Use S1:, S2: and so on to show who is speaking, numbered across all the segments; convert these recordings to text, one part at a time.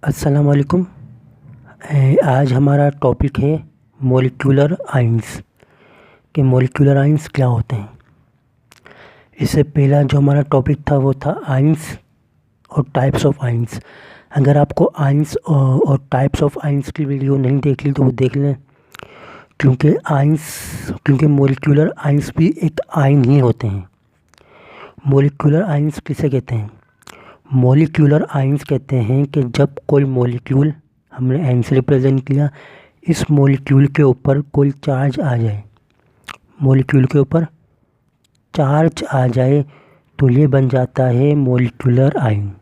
S1: अस्सलाम वालेकुम। आज हमारा टॉपिक है मॉलिक्यूलर आइंस के मॉलिक्यूलर आइंस क्या होते हैं। इससे पहला जो हमारा टॉपिक था वो था आइंस और टाइप्स ऑफ आइंस। अगर आपको आइंस और टाइप्स ऑफ आइंस की वीडियो नहीं देख ली तो वो देख लें, क्योंकि मॉलिक्यूलर आइंस भी एक आयन ही होते हैं। मॉलिक्यूलर आइंस किसे कहते हैं? मॉलिक्यूलर आइंस कहते हैं कि जब कोई मॉलिक्यूल, हमने एन से रिप्रेजेंट किया, इस मॉलिक्यूल के ऊपर कोई चार्ज आ जाए, मॉलिक्यूल के ऊपर चार्ज आ जाए तो ये बन जाता है मॉलिक्यूलर आयन।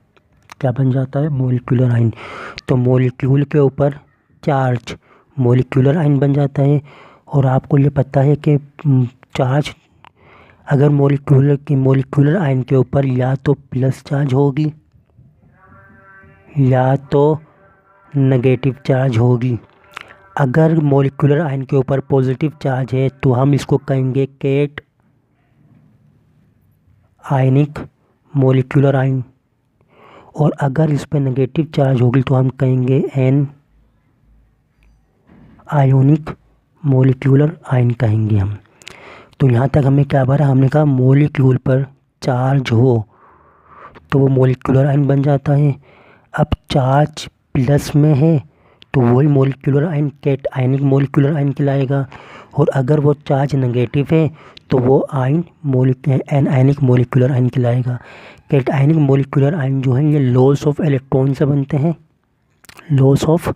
S1: क्या बन जाता है? Molecular ion. तो मॉलिक्यूल के ऊपर चार्ज मॉलिक्यूलर आयन बन जाता है। और आपको ये पता है कि चार्ज अगर मॉलिक्यूलर आयन के ऊपर या तो प्लस चार्ज होगी या तो नेगेटिव चार्ज होगी। अगर मॉलिक्यूलर आयन के ऊपर पॉजिटिव चार्ज है तो हम इसको कहेंगे कैट आयनिक मॉलिक्यूलर आयन, और अगर इस पर नेगेटिव चार्ज होगी तो हम कहेंगे एन आयोनिक मॉलिक्यूलर आयन कहेंगे हम। तो यहाँ तक हमें क्या पता? हमने कहा मॉलिक्यूल पर चार्ज हो तो वो मॉलिक्यूलर आयन बन जाता है। अब चार्ज प्लस में है तो वही मॉलिक्यूलर आयन कैट आयनिक मॉलिक्यूलर आयन कहलाएगा, और अगर वो चार्ज नेगेटिव है तो वो ion an ionic molecular ion कहलाएगा। कैट आयनिक मॉलिक्यूलर आयन जो है ये लॉस ऑफ इलेक्ट्रॉन से बनते हैं, लॉस ऑफ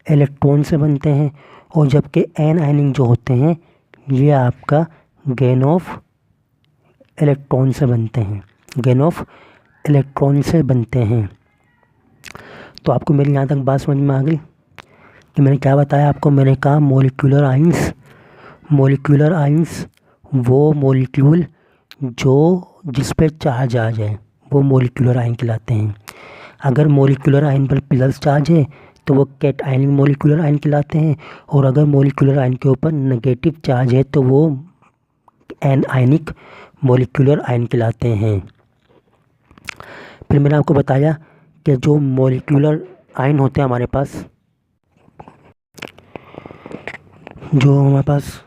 S1: इलेक्ट्रॉन से बनते हैं। और जबकि एन आयनिक जो होते हैं ये आपका गेन ऑफ इलेक्ट्रॉन से बनते हैं, गेन ऑफ इलेक्ट्रॉन से बनते हैं। तो आपको मेरी यहाँ तक बात समझ में आ गई कि मैंने क्या बताया आपको? मैंने कहा मॉलिक्यूलर आइंस वो मॉलिक्यूल जो जिस पे चार्ज आ जाए वो मॉलिक्यूलर आयन कहलाते हैं। अगर मॉलिक्यूलर आयन पर प्लस चार्ज है तो वो कैट आयनिक मॉलिक्यूलर आयन कहलाते हैं, और अगर मॉलिक्यूलर आयन के ऊपर नेगेटिव चार्ज है तो वो एन आयनिक मॉलिक्यूलर आयन कहलाते हैं। फिर मैंने आपको बताया कि जो मॉलिक्यूलर आयन होते हैं हमारे पास, जो हमारे पास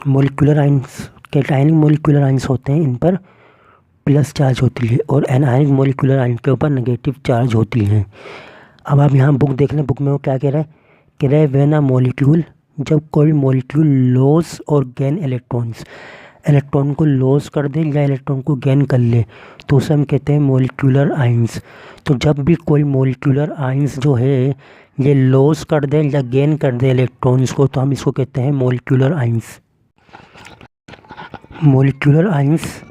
S1: molecular ions cationic molecular ions होते हैं, इन पर प्लस चार्ज होती है, और एनायनिक मॉलिक्यूलर आयन के ऊपर नेगेटिव चार्ज होती है। अब आप यहाँ बुक देख लें, बुक में वो क्या कह रहा है व्हेन अ मॉलिक्यूल, जब कोई मॉलिक्यूल लॉस और गेन इलेक्ट्रॉन को लॉस कर दे या इलेक्ट्रॉन को गेन कर ले तो उसे हम कहते हैं मॉलिक्यूलर आयंस। तो जब भी कोई मॉलिक्यूलर आयंस जो है ये लॉस कर दे या गेन कर दे इलेक्ट्रॉन्स को तो हम इसको कहते हैं molecular ions. Molecular ions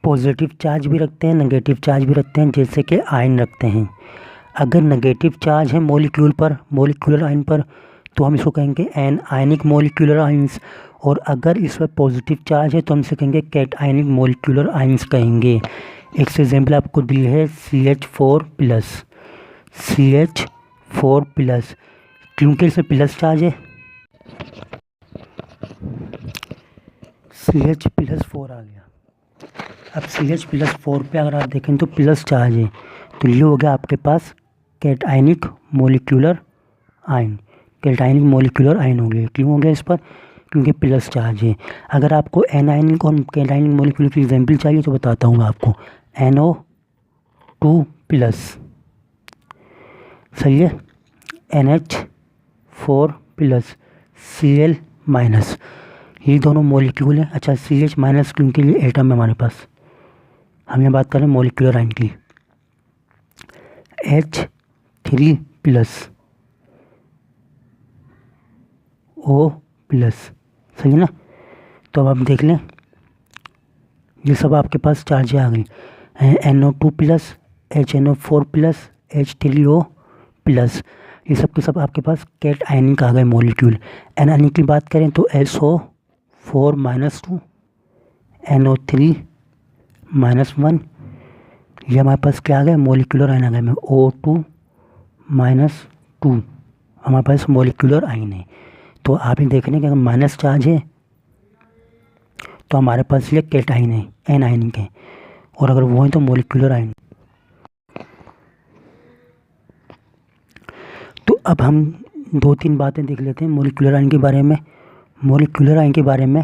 S1: positive charge भी रखते हैं, नेगेटिव चार्ज भी रखते हैं, जैसे कि आयन रखते हैं। अगर नेगेटिव चार्ज है मॉलिक्यूल पर, मॉलिक्यूलर आयन पर, तो हम इसको कहेंगे एन आयनिक मॉलिक्यूलर आयंस, और अगर इस पर पॉजिटिव चार्ज है तो हम इसे कहेंगे कैट आयनिक मॉलिक्यूलर आयंस कहेंगे। एक से एग्जाम्पल आपको दी है CH4+, क्योंकि इसमें प्लस चार्ज है, CH+4 आ गया। अब CH+4 पे अगर आप देखें तो प्लस चार्ज है, तो ये हो गया आपके पास cationic molecular ion. Cationic molecular ion हो गया। क्यों हो गया इस पर? क्योंकि प्लस चार्ज है। अगर आपको एनायनिक और कैटायनिक मॉलिक्यूल की एग्जाम्पल चाहिए तो बताता हूँ आपको। NO2+, सही है, NH4+, Cl-, ये दोनों मॉलिक्यूल हैं। अच्छा, CH- क्योंकि ये एटम है हमारे पास, हम यहाँ बात कर रहे हैं मॉलिक्यूलर आयन की। H3+, O+, सही है ना? तो अब आप देख लें, ये सब आपके पास चार्ज आ गई। NO2+, HNO4+, H3O+, ये सब के सब आपके पास कैट आयनिक आ गए मॉलिक्यूल। एनायनिक की बात करें तो SO4-2, NO3-1, ये हमारे पास क्या आ गया? मॉलिक्यूलर आयन आ गया में O2-2, हमारे पास मॉलिक्यूलर आयन है। तो आप ही देख रहे हैं कि अगर माइनस चार्ज है तो हमारे पास ये कैटायन है, एनायनिक है, और अगर वो हैं तो मॉलिक्यूलर आयन। तो अब हम 2-3 बातें देख लेते हैं मॉलिक्यूलर आयन के बारे में। मॉलिक्यूलर आयन के बारे में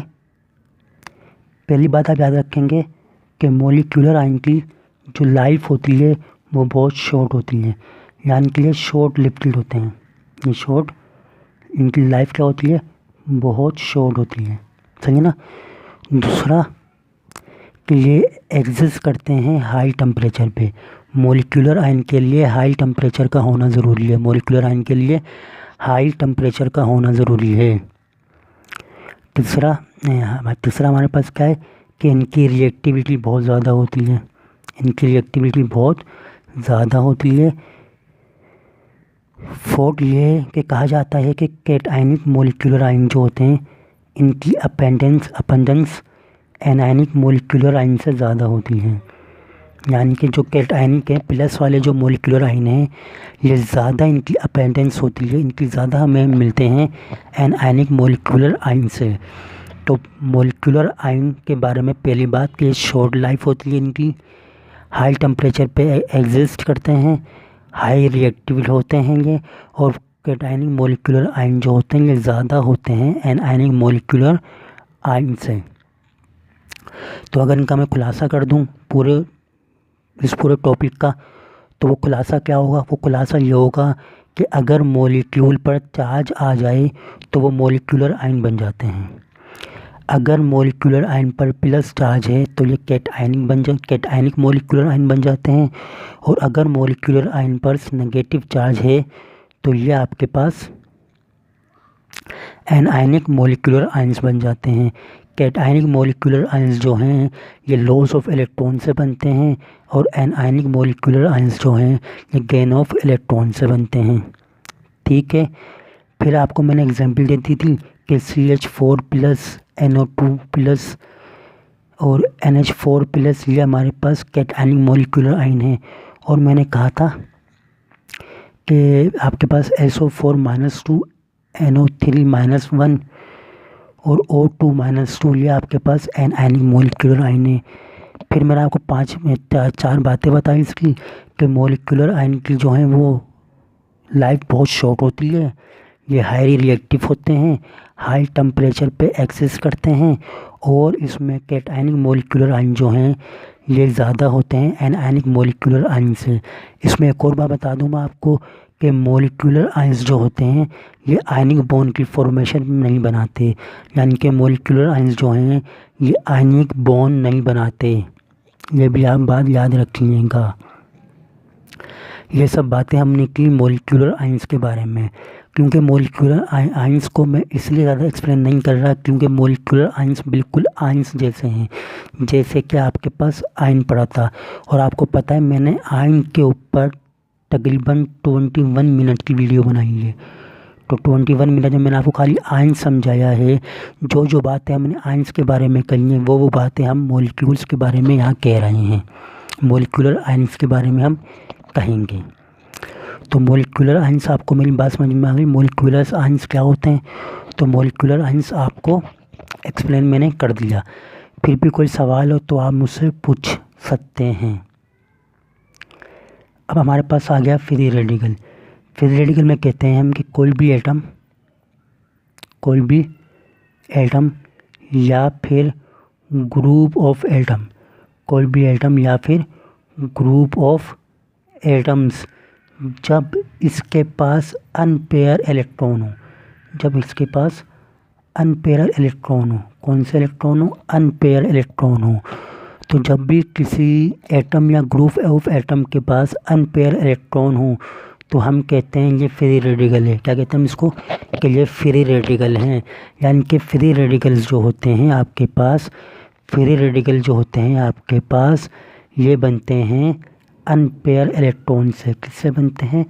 S1: पहली बात आप याद रखेंगे कि मॉलिक्यूलर आयन की जो लाइफ होती है वो बहुत शॉर्ट होती है, यानी कि ये शॉर्ट लिव्ड होते हैं। ये शॉर्ट, इनकी लाइफ क्या होती है, बहुत शॉर्ट होती है, समझे ना। दूसरा कि ये एग्जिस्ट करते हैं हाई टेम्परेचर पे। मॉलिक्यूलर आयन के लिए हाई टेम्परेचर का होना ज़रूरी है। मॉलिक्यूलर आयन के लिए हाई टेम्परेचर का होना ज़रूरी है। तीसरा हमारे पास क्या है कि इनकी रिएक्टिविटी बहुत ज़्यादा होती है। इनकी रिएक्टिविटी बहुत ज़्यादा होती है। फोर्थ ये कि कहा जाता है कि कैटायनिक मॉलिक्यूलर आयन जो होते हैं इनकी अपेंडेंस एनायनिक मॉलिक्यूलर आयन से ज़्यादा होती है। यानी कि जो कैटायनिक है प्लस वाले जो मॉलिक्यूलर आयन हैं ये ज़्यादा इनकी अपेंडेंस होती है, इनकी ज़्यादा हमें मिलते हैं एनायनिक मॉलिक्यूलर आयन से। तो मॉलिक्यूलर आयन के बारे में पहली बात कि शॉर्ट लाइफ होती है इनकी, हाई टेम्परेचर पे एग्जिस्ट करते हैं, हाई रिएक्टिव होते हैं ये, और कैटायनिक मॉलिक्यूलर आयन जो होते हैं ये ज़्यादा होते हैं एनायनिक मॉलिक्यूलर आयन से। तो अगर इनका मैं खुलासा कर दूं इस पूरे टॉपिक का, तो वो खुलासा क्या होगा, वो खुलासा ये होगा कि अगर मॉलिक्यूल पर चार्ज आ जाए तो वो मॉलिक्यूलर आयन बन जाते हैं। अगर मॉलिक्यूलर आयन पर प्लस चार्ज है तो ये कैटायनिक मॉलिक्यूलर आयन बन जाते हैं, और अगर मॉलिक्यूलर आयन पर नेगेटिव चार्ज है तो ये आपके पास एनायनिक मॉलिक्यूलर आयंस बन जाते हैं। कैटायनिक मॉलिक्यूलर आयंस जो हैं ये लॉस ऑफ इलेक्ट्रॉन से बनते हैं, और एनायनिक मॉलिक्यूलर आयंस जो हैं ये गेन ऑफ इलेक्ट्रॉन से बनते हैं। ठीक है, फिर आपको मैंने एग्जांपल दे दी थी कि CH4+ NO2+ और NH4+ ये हमारे पास कैटायनिक मॉलिक्यूलर आयन है। और मैंने कहा था कि आपके पास SO4-2 NO3-1 और O2-2 ये आपके पास एनायनिक मॉलिक्यूलर आयन है। फिर मैंने आपको 4 बातें बताई इसकी कि मॉलिक्यूलर आयन की जो है वो लाइफ बहुत शॉर्ट होती है, ये हाईली रिएक्टिव होते हैं, हाई टेम्परेचर पे एग्जिस्ट करते हैं, और इसमें कैटायनिक मॉलिक्यूलर आयन जो हैं ये ज़्यादा होते हैं एनायनिक मॉलिक्यूलर आयन से। इसमें एक और बात बता दूँ मैं आपको कि मॉलिक्यूलर आयंस जो होते हैं ये आयनिक बॉन्ड की फॉर्मेशन नहीं बनाते, यानी कि मॉलिक्यूलर आयंस जो हैं ये आयनिक बॉन्ड नहीं बनाते। ये भी आप बात याद रखिएगा। ये सब बातें हमने की मॉलिक्यूलर आयंस के बारे में, क्योंकि मॉलिक्यूलर आयंस को मैं इसलिए ज़्यादा एक्सप्लेन नहीं कर रहा क्योंकि मॉलिक्यूलर आयंस बिल्कुल आयंस जैसे हैं, जैसे कि आपके पास आयन पड़ा था। और आपको पता है मैंने आयन के ऊपर तकरीबन 21 मिनट की वीडियो बनाई है। तो 21 मिनट में मैंने आपको खाली आयन समझाया है। जो बातें हमने आयंस के बारे में कही हैं वो बातें हम मॉलिक्यूल्स के बारे में यहाँ कह रहे हैं, मॉलिक्यूलर आयंस के बारे में हम कहेंगे। तो मॉलिक्यूलर आयंस आपको मेरी बात समझ में आ गई। मॉलिक्यूलर आयंस क्या होते हैं, तो मॉलिक्यूलर आयंस आपको एक्सप्लेन मैंने कर दिया। फिर भी कोई सवाल हो तो आप मुझसे पूछ सकते हैं। अब हमारे पास आ गया फ्री रेडिकल। फ्री रेडिकल में कहते हैं हम कि कोई भी एटम या फिर ग्रुप ऑफ एटम, कोई भी एटम या फिर ग्रुप ऑफ एटम्स जब इसके पास अनपेयर इलेक्ट्रॉन हो, जब इसके पास अनपेयर इलेक्ट्रॉन हो, कौन से इलेक्ट्रॉन हो, अनपेयर इलेक्ट्रॉन हो, तो जब भी किसी एटम या ग्रुप ऑफ एटम के पास अनपेयर इलेक्ट्रॉन हो तो हम कहते हैं ये फ्री रेडिकल है। क्या कहते हैं हम इसको, कि ये फ्री रेडिकल हैं। यानी कि फ्री रेडिकल्स जो होते हैं आपके पास, फ्री रेडिकल जो होते हैं आपके पास ये बनते हैं अनपेयर इलेक्ट्रॉन से। किससे बनते हैं,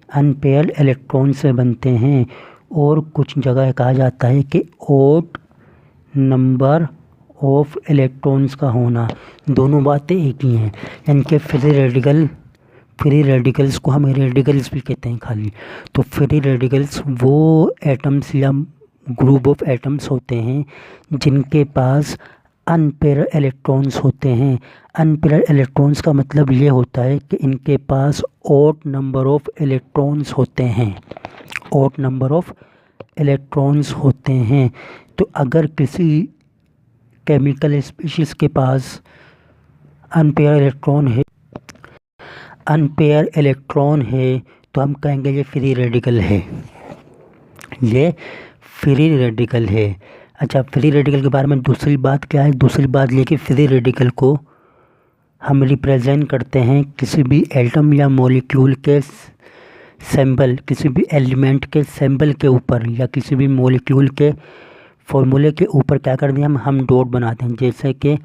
S1: अनपेयर इलेक्ट्रॉन से बनते हैं। और कुछ जगह कहा जाता है कि ऑड नंबर ऑफ इलेक्ट्रॉन्स का होना, दोनों बातें एक ही हैं। यानी कि फ्री रेडिकल्स को हम रेडिकल्स भी कहते हैं खाली। तो फ्री रेडिकल्स वो एटम्स या ग्रुप ऑफ एटम्स होते हैं जिनके पास अनपेयर इलेक्ट्रॉन्स होते हैं। अनपेयर इलेक्ट्रॉन्स का मतलब ये होता है कि इनके पास ऑड नंबर ऑफ इलेक्ट्रॉन्स होते हैं, ऑड नंबर ऑफ इलेक्ट्रॉन्स होते हैं। तो अगर किसी केमिकल स्पीशीज़ के पास अनपेयर इलेक्ट्रॉन है तो हम कहेंगे ये फ्री रेडिकल है, ये फ्री रेडिकल है। अच्छा, फ्री रेडिकल के बारे में दूसरी बात क्या है? दूसरी बात ये कि फ्री रेडिकल को हम रिप्रेजेंट करते हैं किसी भी एटम या मॉलिक्यूल के सिंबल, किसी भी एलिमेंट के सिंबल के ऊपर या किसी भी मॉलिक्यूल के फॉर्मूले के ऊपर क्या कर दें हम डॉट बनाते हैं। जैसे कि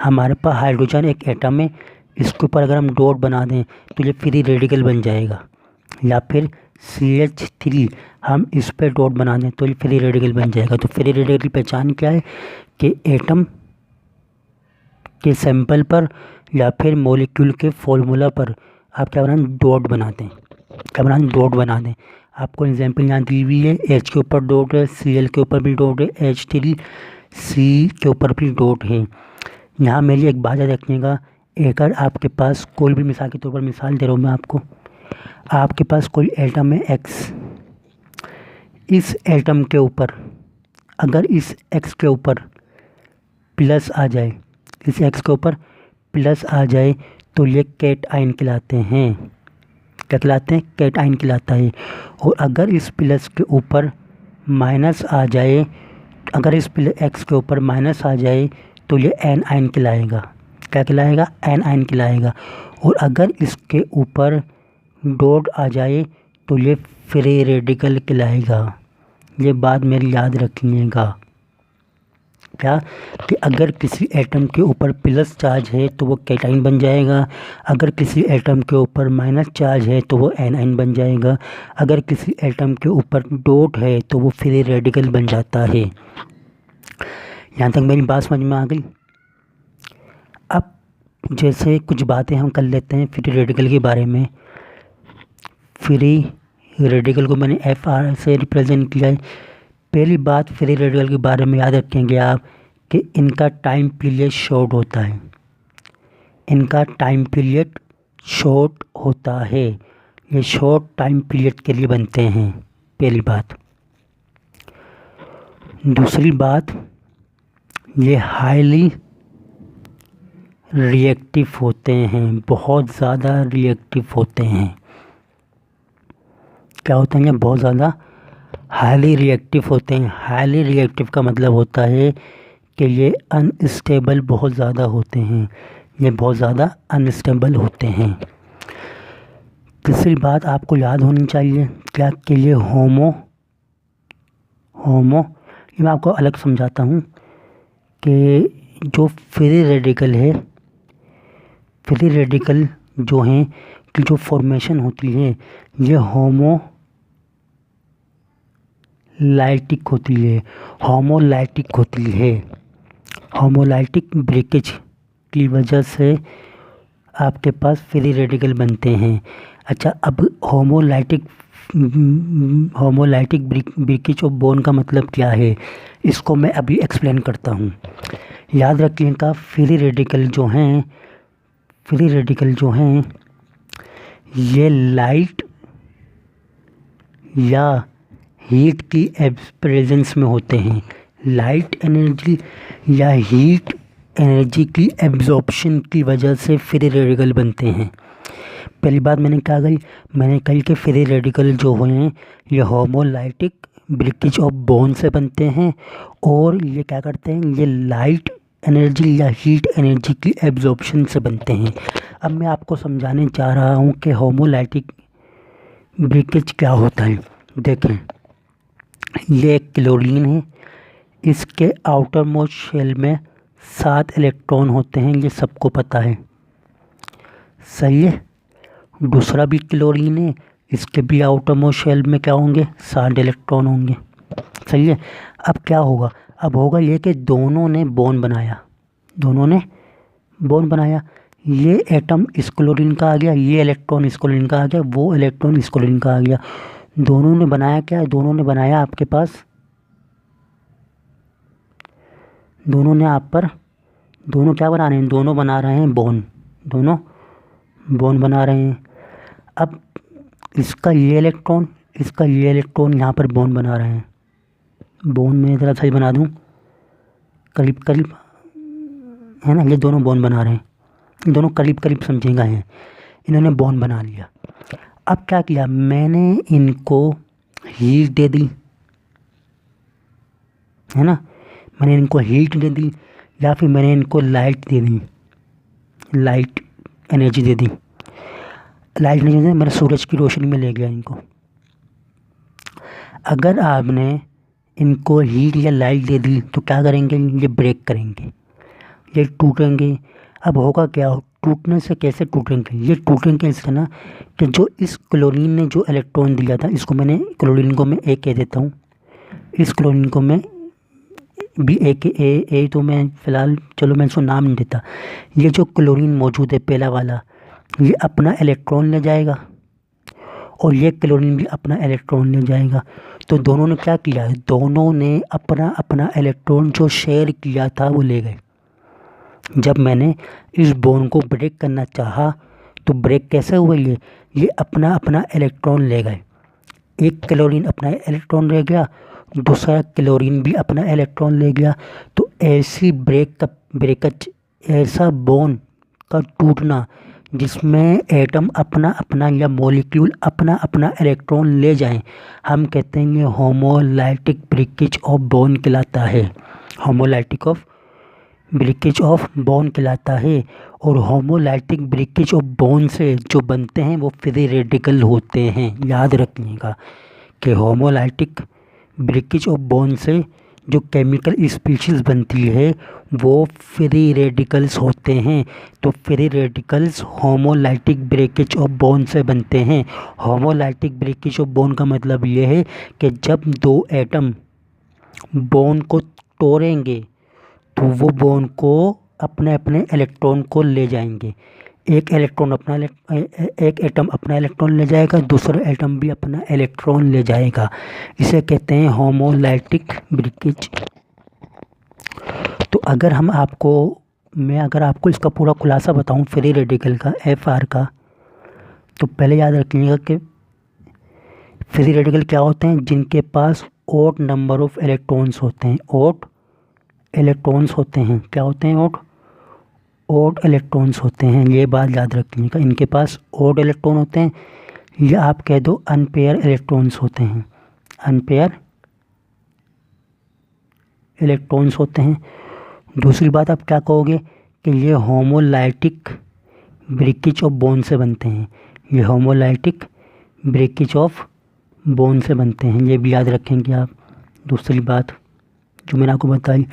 S1: हमारे पास हाइड्रोजन एक एटम है, इसके ऊपर अगर हम डॉट बना दें तो ये फ्री रेडिकल बन जाएगा। या फिर CH3 हम इस पर डॉट बना दें तो ये फ्री रेडिकल बन जाएगा। तो फ्री रेडिकल की पहचान क्या है कि एटम के सैंपल पर या फिर मॉलिक्यूल के फॉर्मूला पर आप क्या बनाएं, डॉट बनाते हैं, क्या बनाएं, डॉट बना दें। आपको एग्जांपल यहाँ दी हुई है, H के ऊपर डॉट है, Cl के ऊपर भी डॉट है, H3C के ऊपर भी डॉट है। यहाँ मेरी एक बात याद रखिएगा, अगर आपके पास कोई भी मिसाल के तौर पर मिसाल दे रहा हूँ मैं आपको, आपके पास कोई एटम है X, इस एटम के ऊपर अगर इस X के ऊपर प्लस आ जाए, इस X के ऊपर प्लस आ जाए तो ये कैट आयन कहलाते हैं। क्या कहलाते हैं? कैट आयन कहलाता है। और अगर इस प्लस के ऊपर माइनस आ जाए, अगर इस X के ऊपर माइनस आ जाए तो ये एन आयन कहलाएगा। क्या कहलाएगा? एन आयन कहलाएगा। और अगर इसके ऊपर डॉट आ जाए तो ये फ्री रेडिकल कहलाएगा। ये बात मेरी याद रखिएगा, क्या कि अगर किसी एटम के ऊपर प्लस चार्ज है तो वो कैटाइन बन जाएगा, अगर किसी एटम के ऊपर माइनस चार्ज है तो वो एनाइन बन जाएगा, अगर किसी एटम के ऊपर डॉट है तो वो फ्री रेडिकल बन जाता है। यहाँ तक मेरी बात समझ में आ गई? अब जैसे कुछ बातें हम कर लेते हैं फ्री रेडिकल के बारे में। फ्री रेडिकल को मैंने FR से रिप्रेजेंट किया है। पहली बात फ्री रेडिकल के बारे में याद रखेंगे आप कि इनका टाइम पीरियड शॉर्ट होता है, इनका टाइम पीरियड शॉर्ट होता है, ये शॉर्ट टाइम पीरियड के लिए बनते हैं, पहली बात। दूसरी बात, ये हाईली रिएक्टिव होते हैं, बहुत ज़्यादा रिएक्टिव होते हैं। क्या होते हैं? बहुत ज़्यादा हाईली रिएक्टिव होते हैं। हाईली रिएक्टिव का मतलब होता है कि ये अनस्टेबल बहुत ज़्यादा होते हैं, ये बहुत ज़्यादा अनस्टेबल होते हैं। तीसरी बात आपको याद होनी चाहिए क्या कि ये होमो ये मैं आपको अलग समझाता हूँ कि जो फ्री रेडिकल है, फ्री रेडिकल जो हैं कि जो फॉर्मेशन होती है ये होमोलाइटिक होती है, होमोलाइटिक होती है। होमोलाइटिक ब्रेकेज की वजह से आपके पास फ्री रेडिकल बनते हैं। अच्छा, अब होमोलाइटिक ब्रेकेज ऑफ बॉन्ड का मतलब क्या है, इसको मैं अभी एक्सप्लेन करता हूँ। याद रखिएगा फ्री रेडिकल जो हैं ये लाइट या हीट की प्रेजेंस में होते हैं। लाइट एनर्जी या हीट एनर्जी की एब्जॉर्प्शन की वजह से फ्री रेडिकल बनते हैं। पहली बात मैंने क्या कही, मैंने कही कि फ्री रेडिकल जो हैं ये होमोलाइटिक ब्रेकेज ऑफ बॉन्ड से बनते हैं और ये क्या करते हैं, ये लाइट एनर्जी या हीट एनर्जी की एब्जॉर्प्शन से बनते हैं। अब मैं आपको समझाने जा रहा हूँ कि होमोलाइटिक ब्रेकेज क्या होता है। देखें, ये एक क्लोरीन है, इसके आउटर मोस्ट शेल में 7 इलेक्ट्रॉन होते हैं, ये सबको पता है, सही है। दूसरा भी क्लोरीन है, इसके भी आउटर मोस्ट शेल में क्या होंगे, 7 इलेक्ट्रॉन होंगे, सही है। अब क्या होगा, अब होगा ये कि दोनों ने बॉन्ड बनाया, ये एटम इस क्लोरीन का आ गया, ये इलेक्ट्रॉन इस क्लोरीन का आ गया, वो इलेक्ट्रॉन इस क्लोरीन का आ गया। दोनों ने बनाया क्या, दोनों ने बनाया आपके पास, दोनों ने आप पर दोनों क्या बना रहे हैं, दोनों बना रहे हैं बॉन्ड, दोनों बॉन्ड बना रहे हैं। अब इसका ये इलेक्ट्रॉन यहाँ पर बॉन्ड बना रहे हैं। बॉन्ड में ज़रा सही बना दूँ, करीब करीब है ना, ये दोनों बॉन्ड बना रहे हैं, दोनों करीब करीब समझेगा हैं। इन्होंने बॉन्ड बना लिया। अब क्या किया, मैंने इनको हीट दे दी, है ना, मैंने इनको हीट दे दी या फिर मैंने इनको लाइट दे दी, लाइट एनर्जी दे दी। लाइट एनर्जी दे मैंने सूरज की रोशनी में ले गया इनको। अगर आपने इनको हीट या लाइट दे दी तो क्या करेंगे, ये ब्रेक करेंगे, ये टूटेंगे। अब होगा क्या, टूटने से कैसे टूटेंगे, ये टूटेंगे इससे ना कि जो इस क्लोरीन ने जो इलेक्ट्रॉन दिया था, इसको मैंने क्लोरीन को मैं ए कह देता हूँ, इस क्लोरीन को मैं भी ए तो मैं फ़िलहाल चलो मैं इसको नाम नहीं देता। ये जो क्लोरीन मौजूद है पहला वाला, ये अपना इलेक्ट्रॉन ले जाएगा और ये क्लोरीन भी अपना इलेक्ट्रॉन ले जाएगा। तो दोनों ने क्या किया है, दोनों ने अपना अपना इलेक्ट्रॉन जो शेयर किया था वो ले गए। जब मैंने इस बॉन्ड को ब्रेक करना चाहा तो ब्रेक कैसे हुआ, ये अपना अपना इलेक्ट्रॉन ले गए। एक क्लोरीन अपना इलेक्ट्रॉन ले गया, दूसरा क्लोरीन भी अपना इलेक्ट्रॉन ले गया। तो ऐसी ब्रेकज, ऐसा बॉन्ड का टूटना जिसमें एटम अपना अपना या मॉलिक्यूल अपना अपना इलेक्ट्रॉन ले जाएं, हम कहते हैं ये होमोलाइटिक ब्रेकेज ऑफ बॉन्ड कहलाता है। Homolytic of breakage of bond कहलाता है। और होमोलाइटिक ब्रेकेज ऑफ बॉन्ड से जो बनते हैं वो फ्री रेडिकल होते हैं। याद रखिएगा कि होमोलाइटिक ब्रेकेज ऑफ बॉन्ड से जो केमिकल स्पीशीज़ बनती है वो फ्री रेडिकल्स होते हैं। तो free radicals homolytic breakage of bond से बनते हैं। होमोलाइटिक ब्रेकेज ऑफ बॉन्ड का मतलब ये है कि जब दो एटम बॉन्ड को तोड़ेंगे तो वो बॉन्ड को अपने अपने इलेक्ट्रॉन को ले जाएंगे। एक एटम अपना इलेक्ट्रॉन ले जाएगा, दूसरा एटम भी अपना इलेक्ट्रॉन ले जाएगा। इसे कहते हैं होमोलाइटिक ब्रेकेज। तो अगर आपको इसका पूरा खुलासा बताऊं फ्री रेडिकल का, FR का, तो पहले याद रखिएगा कि फ्री रेडिकल क्या होते हैं, जिनके पास ऑड नंबर ऑफ इलेक्ट्रॉन्स होते हैं। ऑड इलेक्ट्रॉन्स होते हैं, क्या होते हैं, ऑड इलेक्ट्रॉन्स होते हैं। ये बात याद रखिएगा, इनके पास ऑड इलेक्ट्रॉन होते हैं, या आप कह दो अनपेयर इलेक्ट्रॉन्स होते हैं। अनपेयर इलेक्ट्रॉन्स होते हैं। दूसरी बात आप क्या कहोगे कि ये होमोलाइटिक ब्रेकेज ऑफ बॉन्ड से बनते हैं। ये होमोलाइटिक ब्रेकेज ऑफ बॉन्ड से बनते हैं, ये भी याद रखेंगे आप। दूसरी बात जो मैंने आपको बताई,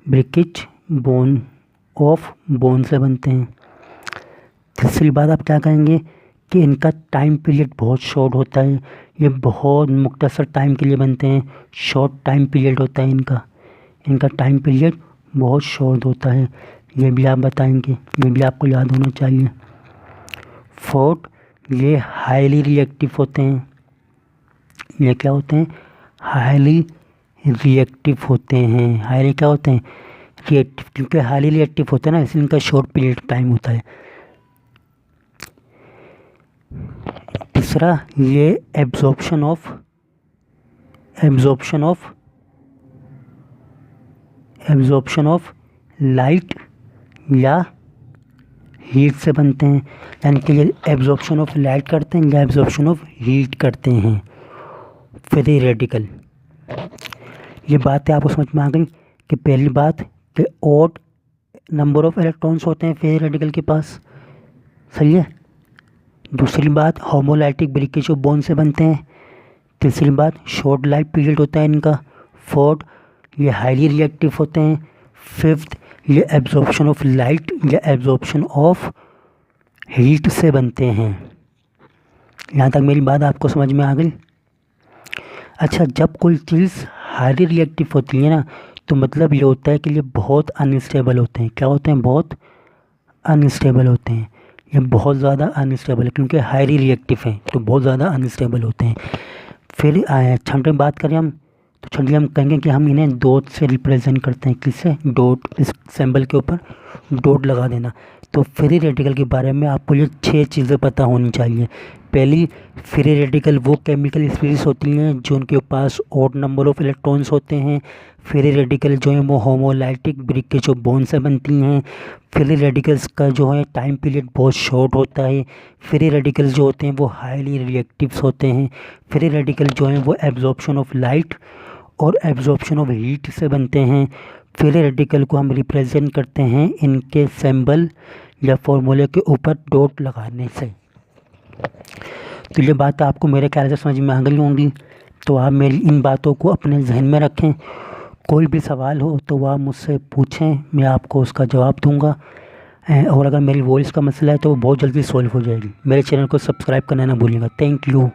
S1: ब्रेकेज बॉन्ड ऑफ बॉन्ड से बनते हैं। तीसरी बात आप क्या कहेंगे कि इनका टाइम पीरियड बहुत शॉर्ट होता है। ये बहुत मुख्तसर टाइम के लिए बनते हैं, शॉर्ट टाइम पीरियड होता है इनका टाइम पीरियड बहुत शॉर्ट होता है। ये भी आप बताएंगे, ये भी आपको याद होना चाहिए। फोर्थ, ये हाईली रिएक्टिव होते हैं। ये क्या होते हैं, हाईली रिएक्टिव होते हैं। हाईली क्या होते हैं, रिएक्टिव, क्योंकि हाईली रिएक्टिव होते हैं ना, इसलिए इनका शॉर्ट पीरियड टाइम होता है। तीसरा, ये एब्जॉर्प्शन ऑफ लाइट या हीट से बनते हैं। यानी कि ये एब्जॉर्प्शन ऑफ लाइट करते हैं या एब्जॉर्प्शन ऑफ हीट करते हैं फ्री रेडिकल। ये बातें आपको समझ में आ गई कि पहली बात कि ऑड नंबर ऑफ इलेक्ट्रॉन्स होते हैं फ्री रेडिकल के पास, सही है। दूसरी बात, होमोलाइटिक ब्रेकेज ऑफ बॉन्ड से बनते हैं। तीसरी बात, शॉर्ट लाइफ पीरियड होता है इनका। फोर्थ, ये हाईली रिएक्टिव होते हैं। फिफ्थ, ये एब्जॉर्प्शन ऑफ लाइट या एब्जॉर्प्शन ऑफ हीट से बनते हैं। यहाँ तक मेरी बात आपको समझ में आ गई। अच्छा, जब कोई चीज़ हाईली रिएक्टिव होती है ना, तो मतलब ये होता है कि ये बहुत अनस्टेबल होते हैं। क्या होते हैं, बहुत अनस्टेबल होते हैं। ये बहुत ज़्यादा अनस्टेबल है, क्योंकि हाईली रिएक्टिव हैं तो बहुत ज़्यादा अनस्टेबल होते हैं। फिर छठे बात करें हम, तो चलिए हम कहेंगे कि हम इन्हें डॉट से रिप्रेजेंट करते हैं। किससे? डॉट। इस सिंबल के ऊपर डॉट लगा देना। तो फ्री रेडिकल के बारे में आपको ये 6 चीज़ें पता होनी चाहिए। पहली, फ्री रेडिकल वो केमिकल स्पीशीज होती हैं जो उनके पास ऑड नंबर ऑफ इलेक्ट्रॉन्स होते हैं। फ्री रेडिकल जो है वो होमोलाइटिक ब्रिक के जो बॉन्ड से बनती हैं। फ्री रेडिकल्स का जो है टाइम पीरियड बहुत शॉर्ट होता है। फ्री रेडिकल्स जो होते हैं वो हाईली रिएक्टिव्स होते हैं। फ्री रेडिकल जो है वो एब्जॉर्प्शन ऑफ लाइट और एब्जॉर्प्शन ऑफ हीट से बनते हैं। फ्री रेडिकल को हम रिप्रेजेंट करते हैं इनके सिंबल या फॉर्मूले के ऊपर डॉट लगाने से। तो ये बात आपको मेरे ख्याल से समझ में आ गई होंगी। तो आप मेरी इन बातों को अपने जहन में रखें। कोई भी सवाल हो तो वह मुझसे पूछें, मैं आपको उसका जवाब दूंगा। और अगर मेरी वॉइस का मसला है तो वो बहुत जल्दी सॉल्व हो जाएगी। मेरे चैनल को सब्सक्राइब करना ना भूलिएगा। Thank you.